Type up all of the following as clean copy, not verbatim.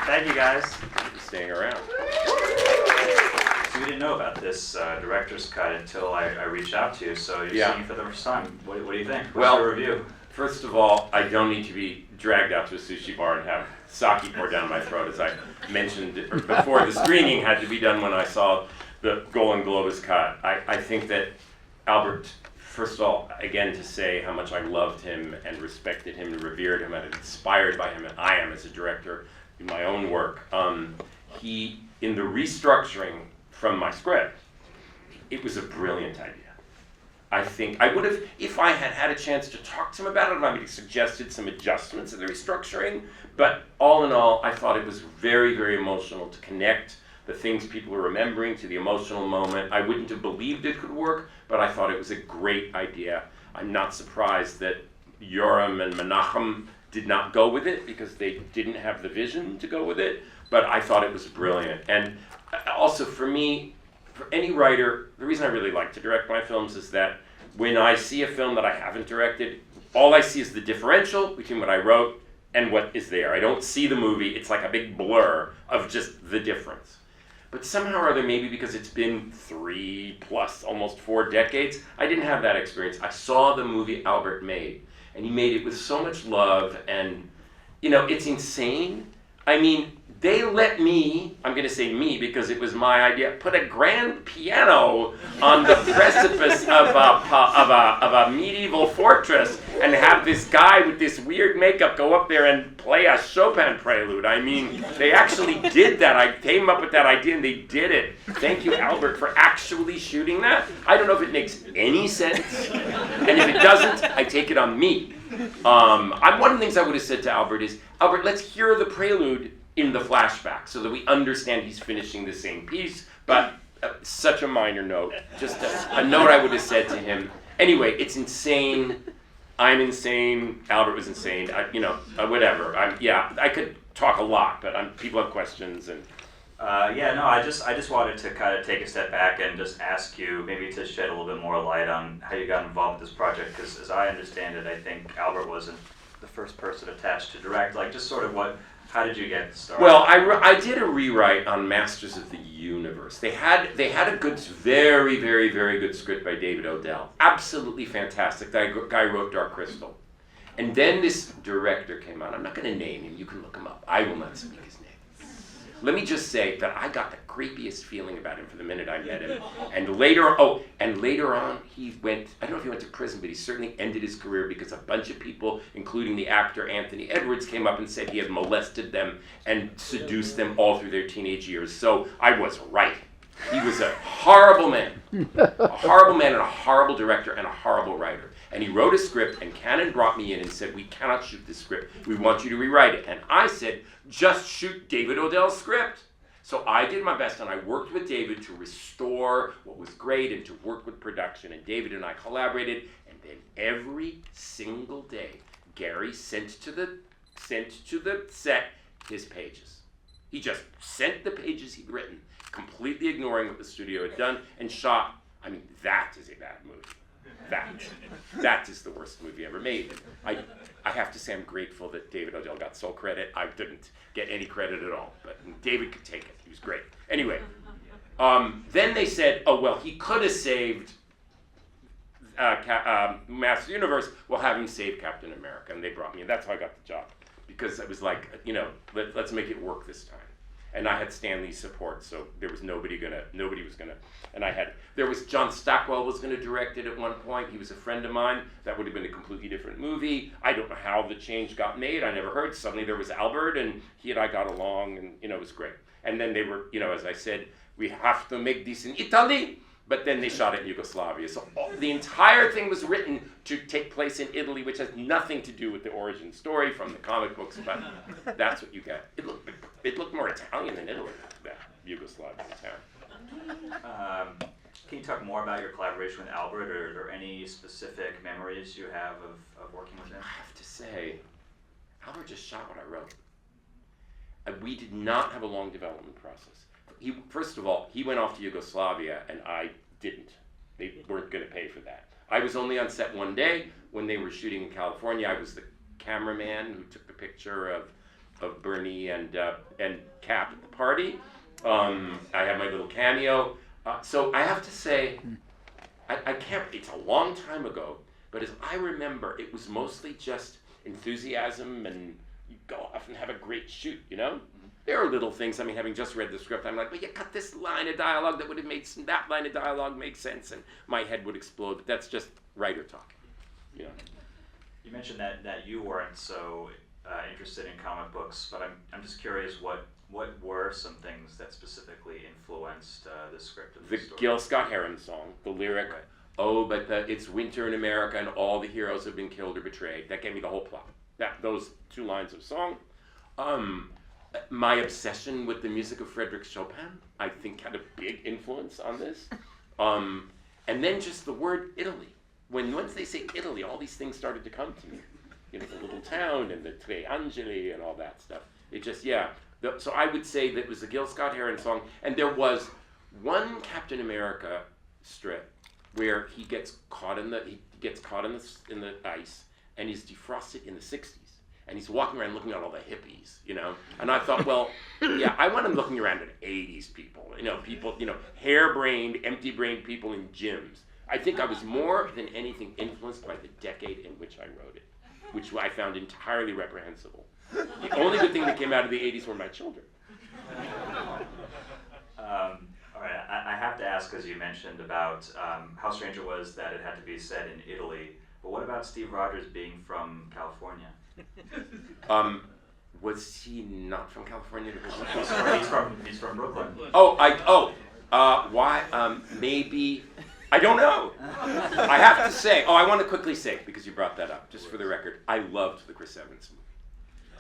Thank you, guys. For staying around. So we didn't know about this director's cut until I reached out to you. So you're seeing it for the first time. What do you think? What's your review? First of all, I don't need to be dragged out to a sushi bar and have sake poured down my throat, as I mentioned before. The screening had to be done when I saw the Golden Globus cut. I think that Albert, first of all, again, to say how much I loved him and respected him and revered him and inspired by him, and I am as a director in my own work. He, in the restructuring from my script, it was a brilliant idea. I think I would have, if I had had a chance to talk to him about it, I might have suggested some adjustments in the restructuring, but all in all, I thought it was very, very emotional to connect the things people were remembering to the emotional moment. I wouldn't have believed it could work, but I thought it was a great idea. I'm not surprised that Yoram and Menachem did not go with it because they didn't have the vision to go with it, but I thought it was brilliant. And also for me, for any writer, the reason I really like to direct my films is that when I see a film that I haven't directed, all I see is the differential between what I wrote and what is there. I don't see the movie. It's like a big blur of just the difference. But somehow or other, maybe because it's been 3 plus almost 4 decades, I didn't have that experience. I saw the movie Albert made, and he made it with so much love, and it's insane. I mean, they let me, I'm going to say me because it was my idea, put a grand piano on the precipice of a medieval fortress and have this guy with this weird makeup go up there and play a Chopin prelude. I mean, they actually did that. I came up with that idea and they did it. Thank you, Albert, for actually shooting that. I don't know if it makes any sense. And if it doesn't, I take it on me. One of the things I would have said to Albert is, Albert, let's hear the prelude in the flashback so that we understand he's finishing the same piece, but such a minor note, just a note I would have said to him. Anyway, it's insane. I'm insane. Albert was insane. Whatever. I could talk a lot, but people have questions and. I just wanted to kind of take a step back and just ask you maybe to shed a little bit more light on how you got involved with this project, because as I understand it, I think Albert wasn't the first person attached to direct. Like, just sort of how did you get started? Well, I did a rewrite on Masters of the Universe. They had a good, very, very, very good script by David Odell. Absolutely fantastic. That guy wrote Dark Crystal. And then this director came on. I'm not going to name him. You can look him up. I will not speak his name. Let me just say that I got the creepiest feeling about him from the minute I met him. And later on, he went, I don't know if he went to prison, but he certainly ended his career because a bunch of people, including the actor Anthony Edwards, came up and said he had molested them and seduced them all through their teenage years. So I was right. He was a horrible man. A horrible man and a horrible director and a horrible writer. And he wrote a script, and Cannon brought me in and said, we cannot shoot this script. We want you to rewrite it. And I said, just shoot David Odell's script. So I did my best, and I worked with David to restore what was great and to work with production. And David and I collaborated, and then every single day, Gary sent to the set his pages. He just sent the pages he'd written, completely ignoring what the studio had done, and shot. I mean, that is a bad movie. That is the worst movie ever made. I have to say I'm grateful that David Odell got sole credit. I didn't get any credit at all, but David could take it. He was great. Anyway, then they said, oh, well, he could have saved Master Universe. We'll have him save Captain America, and they brought me in. That's how I got the job, because it was like, let's make it work this time. And I had Stan Lee's support, so there was nobody was gonna, and there was John Stockwell was gonna direct it at one point. He was a friend of mine. That would have been a completely different movie. I don't know how the change got made. I never heard. Suddenly there was Albert, and he and I got along, and it was great. And then they were, as I said, we have to make this in Italy, but then they shot it in Yugoslavia. So the entire thing was written to take place in Italy, which has nothing to do with the origin story from the comic books, but that's what you get. It looked more Italian than Italy, that Yugoslavia town. Can you talk more about your collaboration with Albert, or are there any specific memories you have of working with him? I have to say, Albert just shot what I wrote. We did not have a long development process. First of all, he went off to Yugoslavia, and I didn't. They weren't going to pay for that. I was only on set one day when they were shooting in California. I was the cameraman who took the picture of Bernie me and Cap at the party. I had my little cameo. So I have to say, I can't, it's a long time ago, but as I remember, it was mostly just enthusiasm and you go off and have a great shoot, you know? There are little things, I mean, having just read the script, I'm like, well, you cut this line of dialogue that would have made that line of dialogue make sense, and my head would explode, but that's just writer talk, you know? You mentioned that you weren't so interested in comic books, but I'm just curious, what were some things that specifically influenced the script of the story? Gil Scott-Heron song, the lyric, right. Oh, but it's winter in America and all the heroes have been killed or betrayed. That gave me the whole plot. Those 2 lines of song. My obsession with the music of Frédéric Chopin, I think, had a big influence on this. And then just the word Italy. Once they say Italy, all these things started to come to me. You know, the little town and the Tre Angeli and all that stuff. It just, yeah. So I would say that it was a Gil Scott-Heron song, and there was one Captain America strip where he gets caught in the ice, and he's defrosted in the 60s. And he's walking around looking at all the hippies, you know? And I thought, well, yeah, I want him looking around at 80s people, harebrained, empty-brained people in gyms. I think I was more than anything influenced by the decade in which I wrote it, which I found entirely reprehensible. The only good thing that came out of the 80s were my children. All right, I have to ask, because you mentioned about how strange it was that it had to be set in Italy, but what about Steve Rogers being from California? Was he not from California? He's from Brooklyn. Why? Maybe, I don't know. I have to say, I want to quickly say, because you brought that up, just for the record, I loved the Chris Evans movie.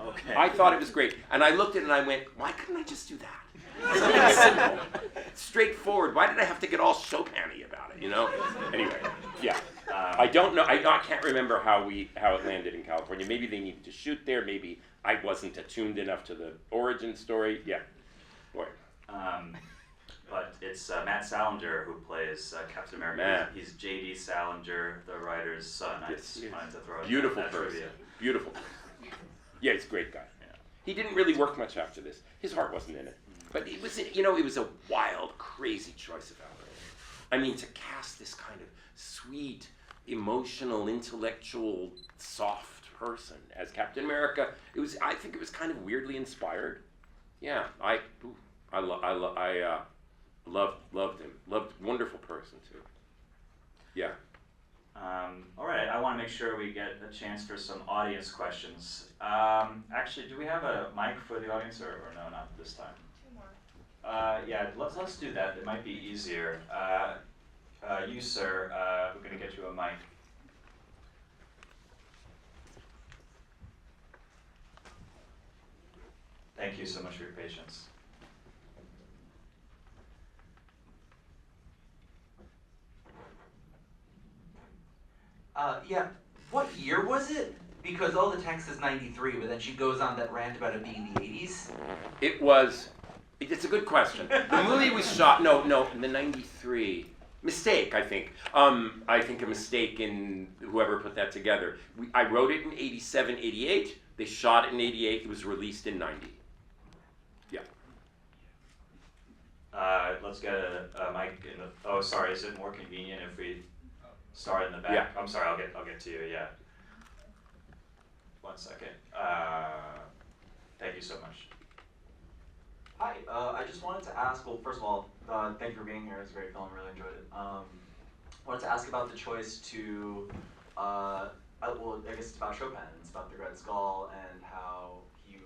Okay. I thought it was great. And I looked at it and I went, why couldn't I just do that? Something simple, straightforward. Why did I have to get all Chopin-y about it, you know? Anyway, yeah. I don't know. I can't remember how it landed in California. Maybe they needed to shoot there. Maybe I wasn't attuned enough to the origin story. Yeah. Boy. But it's Matt Salinger who plays Captain America. Matt. He's J.D. Salinger, the writer's son. I just wanted to throw Beautiful that person. trivia. Beautiful person. Yeah, he's a great guy. Yeah. He didn't really work much after this. His heart wasn't in it. But it was, it was a wild, crazy choice of Albert. I mean, to cast this kind of sweet, emotional, intellectual, soft person as Captain America, I think it was kind of weirdly inspired. Yeah, loved him. Wonderful person too. Yeah. All right, I want to make sure we get a chance for some audience questions. Actually, do we have a mic for the audience, or no, not this time? 2 more. Yeah, let's do that. It might be easier. You, sir, we're going to get you a mic. Thank you so much for your patience. Yeah, what year was it? Because all the text is 93, but then she goes on that rant about it being the 80s. It's a good question. The movie was shot, in the 93. Mistake, I think. I think a mistake in whoever put that together. I wrote it in 87, 88. They shot it in 88. It was released in 90. Yeah. Let's get a mic in the, oh, sorry, is it more convenient if we start in the back? Yeah. I'm sorry, I'll get to you, yeah. 1 second. Thank you so much. Hi, I just wanted to ask, well, first of all, thank you for being here. It was a great film, really enjoyed it. Wanted to ask about the choice to, well, I guess it's about Chopin, it's about the Red Skull, and how you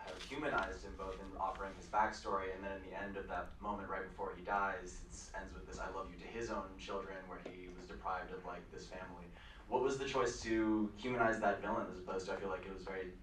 have humanized him both in offering his backstory, and then in the end of that moment right before he dies, it ends with this I love you to his own children, where he was deprived of like this family. What was the choice to humanize that villain as opposed to, I feel like it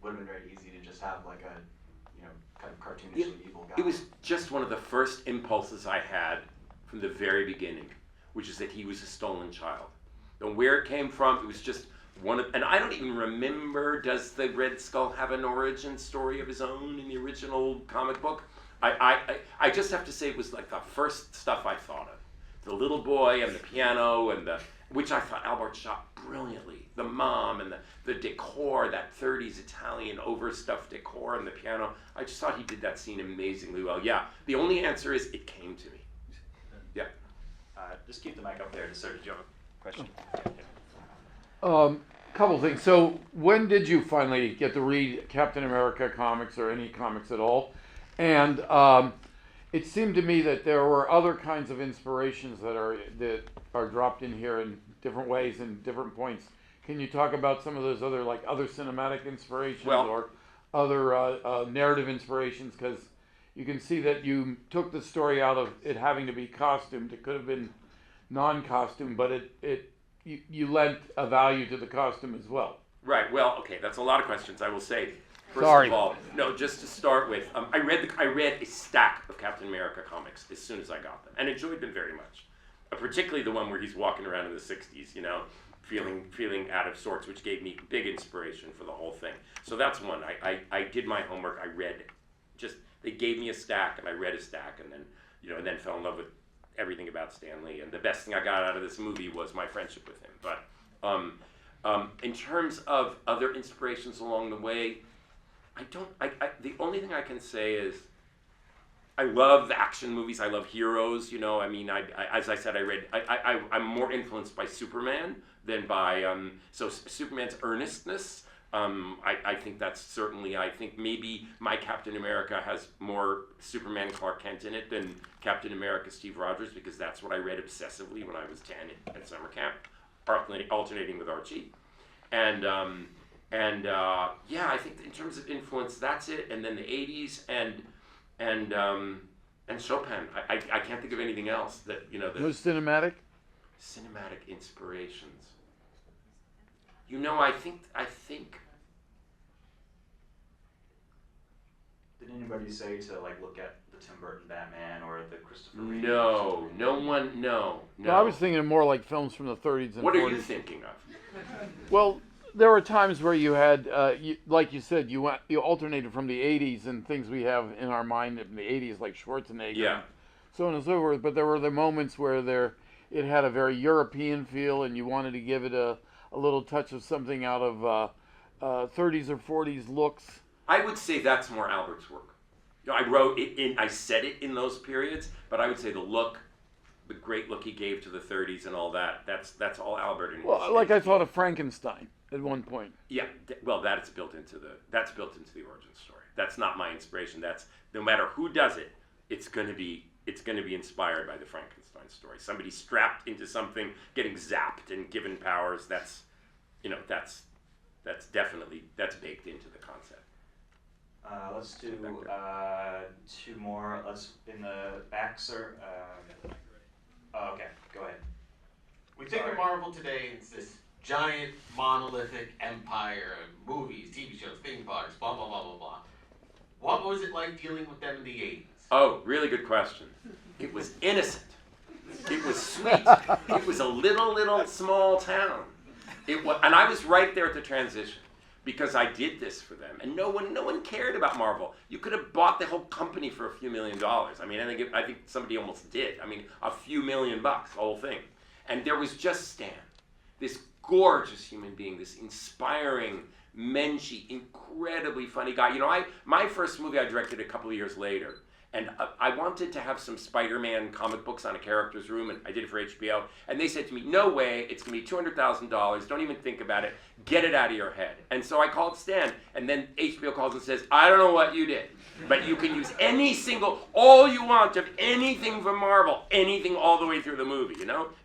would have been very easy to just have like a, kind of cartoonishly evil guy. It was just one of the first impulses I had from the very beginning, which is that he was a stolen child. And where it came from, it was just one of, and I don't even remember, does the Red Skull have an origin story of his own in the original comic book? I just have to say it was like the first stuff I thought of. The little boy and the piano which I thought Albert shot brilliantly. The mom and the decor, that 30s Italian overstuffed decor and the piano. I just thought he did that scene amazingly well. Yeah, the only answer is it came to me. Yeah. Just keep the mic up there. Just sort of, do you have a question? Couple things. So when did you finally get to read Captain America comics or any comics at all? And it seemed to me that there were other kinds of inspirations that are dropped in here in different ways and different points. Can you talk about some of those other cinematic inspirations or other narrative inspirations? Because you can see that you took the story out of it having to be costumed. It could have been non-costume, but you lent a value to the costume as well. Right. Well, okay. That's a lot of questions. I will say, first Sorry. of all, no. Just to start with, I read a stack of Captain America comics as soon as I got them, and enjoyed them very much. Particularly the one where he's walking around in the '60s, feeling out of sorts, which gave me big inspiration for the whole thing. So that's one. I did my homework. I read, they gave me a stack, and I read a stack, and then and then fell in love with everything about Stan Lee. And the best thing I got out of this movie was my friendship with him. But in terms of other inspirations along the way, the only thing I can say is I love the action movies. I love heroes. As I said, I'm more influenced by Superman than by Superman's earnestness. I think that's certainly, I think maybe my Captain America has more Superman Clark Kent in it than Captain America Steve Rogers, because that's what I read obsessively when I was 10 at summer camp, alternating with Archie. And I think in terms of influence, that's it. And then the 80s and Chopin. I can't think of anything else that, No cinematic? Cinematic inspirations. I think. Did anybody say to look at the Tim Burton Batman or the Christopher Reeve? No one. No. Well, I was thinking of more like films from the 30s and 40s. What are you thinking of? Well, there were times where you had, like you said, you alternated from the 80s and things we have in our mind in the 80s, like Schwarzenegger, Yeah. and so on and so forth. But there were the moments where it had a very European feel, and you wanted to give it a little touch of something out of 30s or 40s looks. I would say that's more Albert's work. I wrote it I said it in those periods, but I would say the great look he gave to the 30s and all that, that's all Albert. Well, like I thought of Frankenstein at one point. Yeah, that's built into the origin story. That's not my inspiration. That's, no matter who does it, it's going to be inspired by the Frankenstein story. Somebody strapped into something, getting zapped and given powers. That's definitely baked into the concept. Let's do two more. Let's in the back, sir. Okay, go ahead. We think of Marvel today, it's this giant monolithic empire of movies, TV shows, theme parks, blah, blah, blah, blah, blah. What was it like dealing with them in the 80s? Oh, really good question. It was innocent. It was sweet. It was a little small town. And I was right there at the transition, because I did this for them, and no one cared about Marvel. You could have bought the whole company for a few $1 million. I mean, I think somebody almost did. I mean, a few $1 million, the whole thing. And there was just Stan, this gorgeous human being, this inspiring, menschy, incredibly funny guy. My first movie I directed a couple of years later, and I wanted to have some Spider-Man comic books on a character's room, and I did it for HBO. And they said to me, no way, it's going to be $200,000, don't even think about it, get it out of your head. And so I called Stan, and then HBO calls and says, I don't know what you did, but you can use all you want of anything from Marvel, anything all the way through the movie,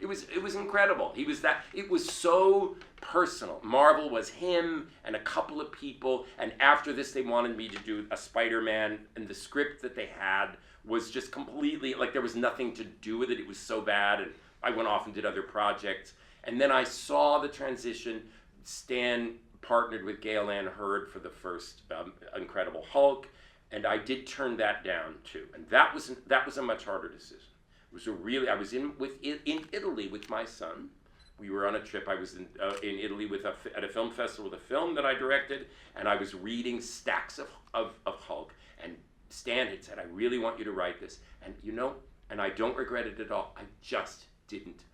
It was incredible. It was so personal. Marvel was him and a couple of people, and after this they wanted me to do a Spider-Man, and the script that they had was just completely, there was nothing to do with it. It was so bad, and I went off and did other projects. And then I saw the transition. Stan partnered with Gale Ann Hurd for the first Incredible Hulk, and I did turn that down too. And that was a much harder decision. I was in Italy with my son. We were on a trip. I was in Italy at a film festival with a film that I directed, and I was reading stacks of Hulk. And Stan had said, I really want you to write this. And and I don't regret it at all. I just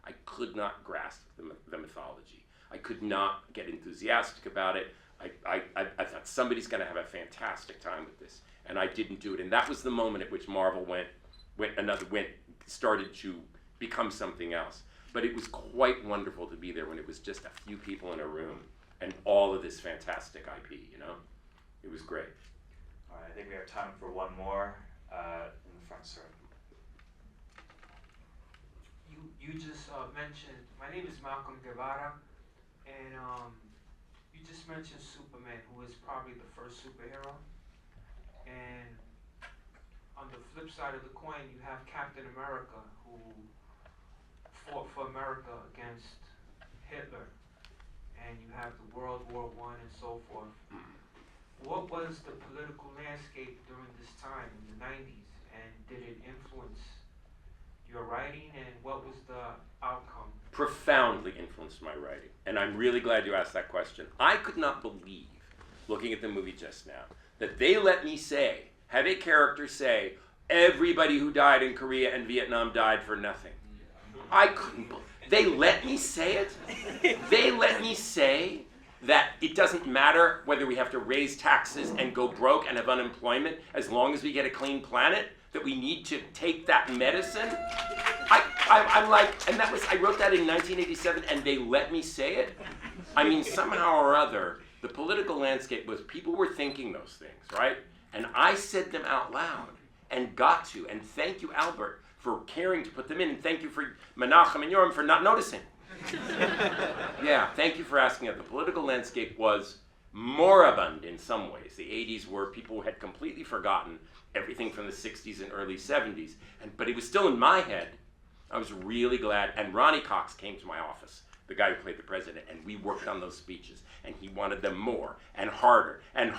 I could not grasp the mythology. I could not get enthusiastic about it. I thought somebody's going to have a fantastic time with this, and I didn't do it. And that was the moment at which Marvel started to become something else. But it was quite wonderful to be there when it was just a few people in a room and all of this fantastic IP, you know? It was great. All right, I think we have time for one more in the front, sir. You just mentioned, my name is Malcolm Guevara, and you just mentioned Superman, who is probably the first superhero. And on the flip side of the coin, you have Captain America, who fought for America against Hitler. And you have the World War I and so forth. What was the political landscape during this time in the 90s? And did it influence your writing, and what was the outcome? Profoundly influenced my writing, and I'm really glad you asked that question. I could not believe, looking at the movie just now, that they let me have a character say, everybody who died in Korea and Vietnam died for nothing. I couldn't believe. They let me say it. They let me say that it doesn't matter whether we have to raise taxes and go broke and have unemployment as long as we get a clean planet, that we need to take that medicine. I'm like, and that was, I wrote that in 1987 and they let me say it. I mean, somehow or other, the political landscape was, people were thinking those things, right? And I said them out loud and got to, and thank you, Albert, for caring to put them in, and thank you for Menachem and Yoram for not noticing. Yeah, thank you for asking it. The political landscape was moribund in some ways. The 80s were, people had completely forgotten everything from the 60s and early 70s, but it was still in my head. I was really glad, and Ronnie Cox came to my office, the guy who played the president, and we worked on those speeches, and he wanted them more, and harder, and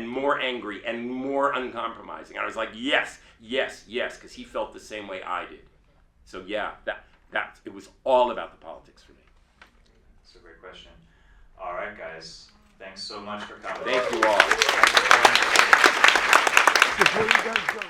more angry, and more uncompromising. And I was like, yes, yes, yes, because he felt the same way I did. So yeah, it was all about the politics for me. That's a great question. All right, guys. Thanks so much for coming. Thank you all. Before you guys go.